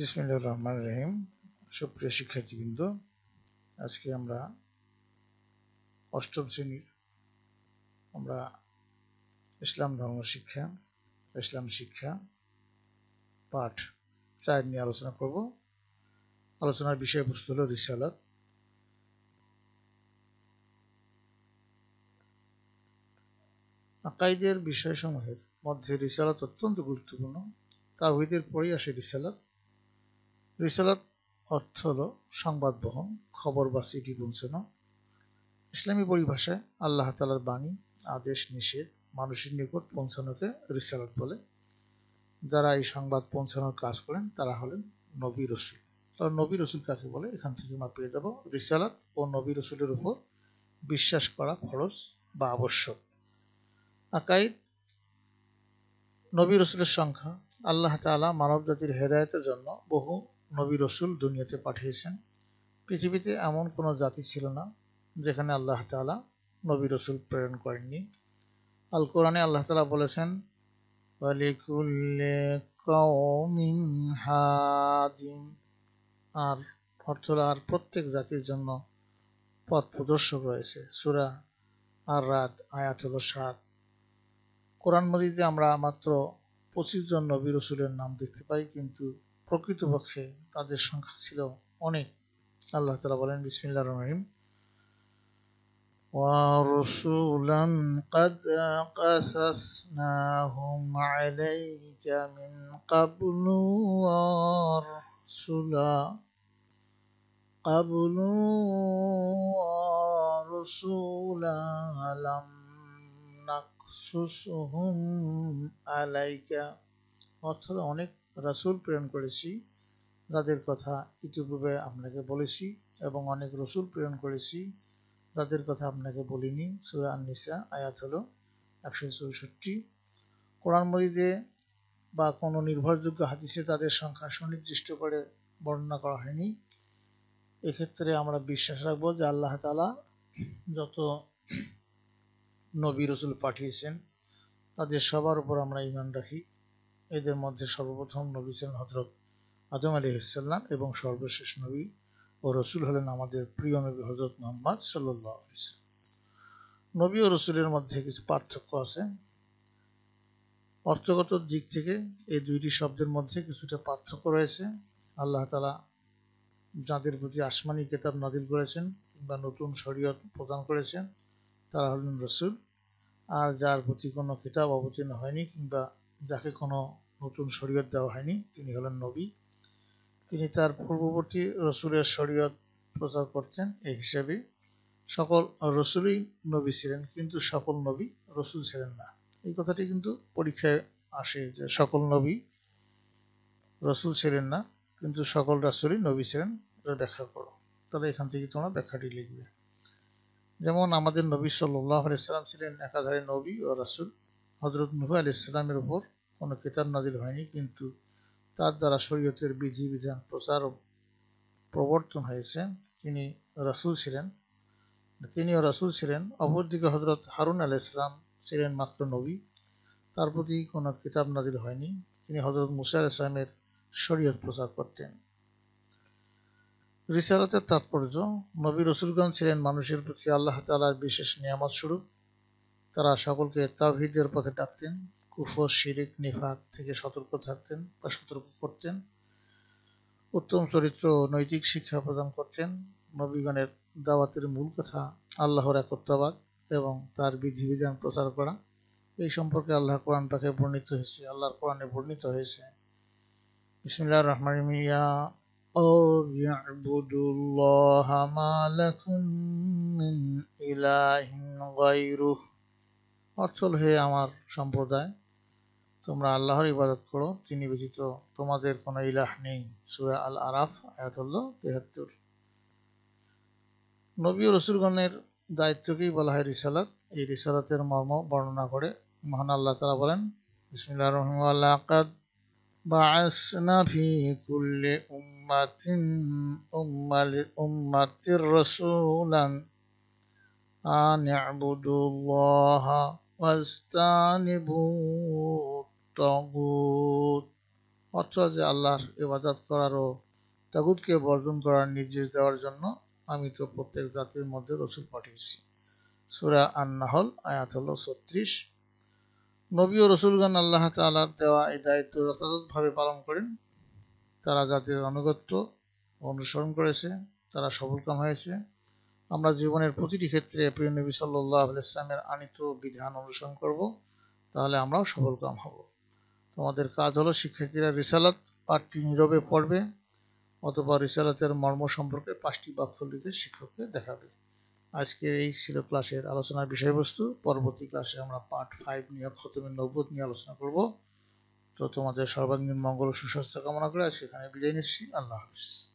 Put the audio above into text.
বিসমিল্লাহির রহমানির রহিম। সুপ্রিয় শিক্ষার্থীবৃন্দ, আজকে আমরা অষ্টম শ্রেণীর ইসলাম ধর্ম শিক্ষা, ইসলাম শিক্ষা পাঠ 4 নিয়ে আলোচনা করব। আলোচনার বিষয়বস্তু হল রিসালাত। আকাইদের বিষয়সমূহের মধ্যে রিসালাত অত্যন্ত গুরুত্বপূর্ণ। তাওহীদের পরেই আসে রিসালাত। রিসালাত অর্থ হল সংবাদ বহন, খবর বা চিঠি পৌঁছানো। ইসলামী পরিভাষায় আল্লাহ তাআলার বাণী, আদেশ, নিষেধ মানুষের নিকট পৌঁছানোকে রিসালাত বলে। যারা এই সংবাদ পৌঁছানোর কাজ করেন তারা হলেন নবী রসুল। তাহলে নবী রসুল কাকে বলে, এখান থেকে আমরা পেয়ে যাব রিসালাত ও নবী রসুলের উপর বিশ্বাস করা ফরজ বা আবশ্যক। আকাইদ। নবী রসুলের সংখ্যা। আল্লাহ তাআলা মানব জাতির হেদায়েতের জন্য বহু নবী রসুল দুনিয়াতে পাঠিয়েছেন। পৃথিবীতে এমন কোনো জাতি ছিল না যেখানে আল্লাহ তাআলা নবী রসুল প্রেরণ করেননি। আল কোরআনে আল্লাহ তাআলা বলেছেন, ওয়ালিকুল্লি কওমিন হাদিন। আর অর্থ আর প্রত্যেক জাতির জন্য পথ প্রদর্শক রয়েছে। সূরা আর রাদ আয়াত হল 7। কোরআন মাজিদে আমরা মাত্র 25 জন নবী রসুলের নাম দেখতে পাই, কিন্তু প্রকৃতপক্ষে তাদের সংখ্যা ছিল অনেক। আল্লাহ তাআলা বলেন, বিসমিল্লাহির রহমানির রহিম, وَرُسُلًا قَدْ قَصَصْنَاهُمْ عَلَيْكَ مِنْ قَبْلُ وَرُسُلًا لَمْ نَقْصُصْهُمْ عَلَيْكَ। অর্থাৎ অনেক রাসূল প্রেরণ করেছি যাদের কথা ইতিপূর্বে আপনাকে বলেছি, এবং অনেক রসুল প্রেরণ করেছি যাদের কথা আপনাকে বলিনি। সূরা আন-নিসা আয়াত হলো 164। কোরআন মাজিদে বা কোনো নির্ভরযোগ্য হাদিসে তাদের সংখ্যা সুনির্দিষ্ট করে বর্ণনা করা হয়নি। এক্ষেত্রে আমরা বিশ্বাস রাখবো যে আল্লাহ তাআলা যত নবী রসুল পাঠিয়েছেন তাদের সবার উপর আমরা ঈমান রাখি। এদের মধ্যে সর্বপ্রথম নবী ছিলেন হযরত আদম আলাইহিস সালাম, এবং সর্বশেষ নবী ও রসুল হলেন আমাদের প্রিয় নবী হযরত মুহাম্মদ সাল্লাল্লাহু আলাইহি ওয়াসাল্লাম। নবী ও রসুলের মধ্যে কিছু পার্থক্য আছে। অর্থগত দিক থেকে এই দুইটি শব্দের মধ্যে কিছুটা পার্থক্য রয়েছে। আল্লাহ তাআলা যাদের প্রতি আসমানি কিতাব নাযিল করেছেন কিংবা নতুন শরীয়ত প্রদান করেছেন তারা হলেন রসুল। আর যার প্রতি কোনো কিতাব অবতীর্ণ হয়নি কিংবা যাকে কোনো নতুন শরীয়ত দেওয়া হয়নি তিনি হলেন নবী। তিনি তার পূর্ববর্তী রসুলের শরীয়ত প্রচার করতেন। এই হিসাবে সকল রসুলই নবী ছিলেন, কিন্তু সকল নবী রসুল ছিলেন না। এই কথাটি কিন্তু পরীক্ষায় আসে যে সকল নবী রসুল ছিলেন না, কিন্তু সকল রাসূলই নবী ছিলেন। এটা ব্যাখ্যা করো। তাহলে এখান থেকে তোমরা ব্যাখ্যাটি লিখবে। যেমন আমাদের নবী সাল্লাল্লাহু আলাইহি সাল্লাম ছিলেন একাধারে নবী ও রাসূল। হযরত নূহ আলাইহিস সালামের উপর কোনো কিতাব নাযিল হয়নি, কিন্তু তার দ্বারা শরীয়তের বিধিবিধান প্রচার ও প্রবর্তন হয়েছে। তিনিও রাসূল ছিলেন। অপরদিকে হযরত হারুন আলাইহিস সালাম ছিলেন মাত্র নবী, তার প্রতি কোনো কিতাব নাযিল হয়নি। তিনি হযরত মূসা আলাইহিস সালামের শরীয়ত প্রচার করতেন। রিসালাতের তাৎপর্য। নবী রসুলগণ ছিলেন মানুষের প্রতি আল্লাহ তাআলার বিশেষ নিয়ামত স্বরূপ। তারা সকলকে তাওহীদের পথে ডাকতেন, কুফর, শিরক, নিফাক থেকে সতর্ক করতেন, উত্তম চরিত্র ও নৈতিক শিক্ষা প্রদান করতেন। নবীগণের দাওয়াতের মূল কথা আল্লাহর একত্ববাদ এবং তার বিধিবিধান প্রচার করা। এই সম্পর্কে আল্লাহর কোরআনে বর্ণিত হয়েছে। বিসমিল্লাহির রহমানির রহিম, ইয়া ইউবুদুল্লাহা মা লাকুম মিন ইলাহিন গায়রুহু। অর্থ হল, হে আমার সম্প্রদায়, তোমরা আল্লাহর ইবাদত করো, তিনি ব্যতীত তোমাদের কোনো ইলাহ নেই। সূরা আল আরাফ আয়াত হল 73। নবী ও রাসূলগণের দায়িত্বকেই বলা হয় রিসালাত। এই রিসালাতের মর্ম বর্ণনা করে মহান আল্লাহ তাআলা বলেন, বিসমিল্লাহির রহমানির রহিম, লাকাদ বা'আসনা ফি কুল্লি উম্মাতির রাসূলান আন ই'বুদুল্লাহা ওয়াজতানিবুত তাগুত। অর্থাৎ যে আল্লাহর ইবাদত করার ও তাগুতকে বর্জন করার নির্দেশ দেওয়ার জন্য আমি তো প্রত্যেক জাতির মধ্যে রসুল পাঠিয়েছি। সূরা আন-নাহল আয়াত হলো 36। নবী ও রসুলগণ আল্লাহ তাআলার দেওয়া এই দায়িত্ব যথাযথভাবে পালন করেন। তারা যাদের আনুগত্য অনুসরণ করেছে তারা সফলকাম হয়েছে। আমরা জীবনের প্রতিটি ক্ষেত্রে প্রিয় নবী সাল্লাল্লাহু আলাইহি ওয়াসাল্লামের আনিত বিধান অনুসরণ করব, তাহলে আমরাও সফলকাম হব। তোমাদের কাজ হলো শিক্ষার্থীরা রিসালাত পাঠটি নীরবে পড়বে অথবা রিসালাতের মর্ম সম্পর্কে 5টি বাক্য লিখে শিক্ষককে দেখাবে। আজকে এই ছিল ক্লাসের আলোচনার বিষয়বস্তু। পরবর্তী ক্লাসে আমরা পার্ট 5 নিয়ে খতমে নবুয়ত নিয়ে আলোচনা করব। তো তোমাদের সর্বাঙ্গীন মঙ্গল ও সুস্বাস্থ্য কামনা করে আজকে এখানে বিদায় নিচ্ছি। আল্লাহ হাফিজ।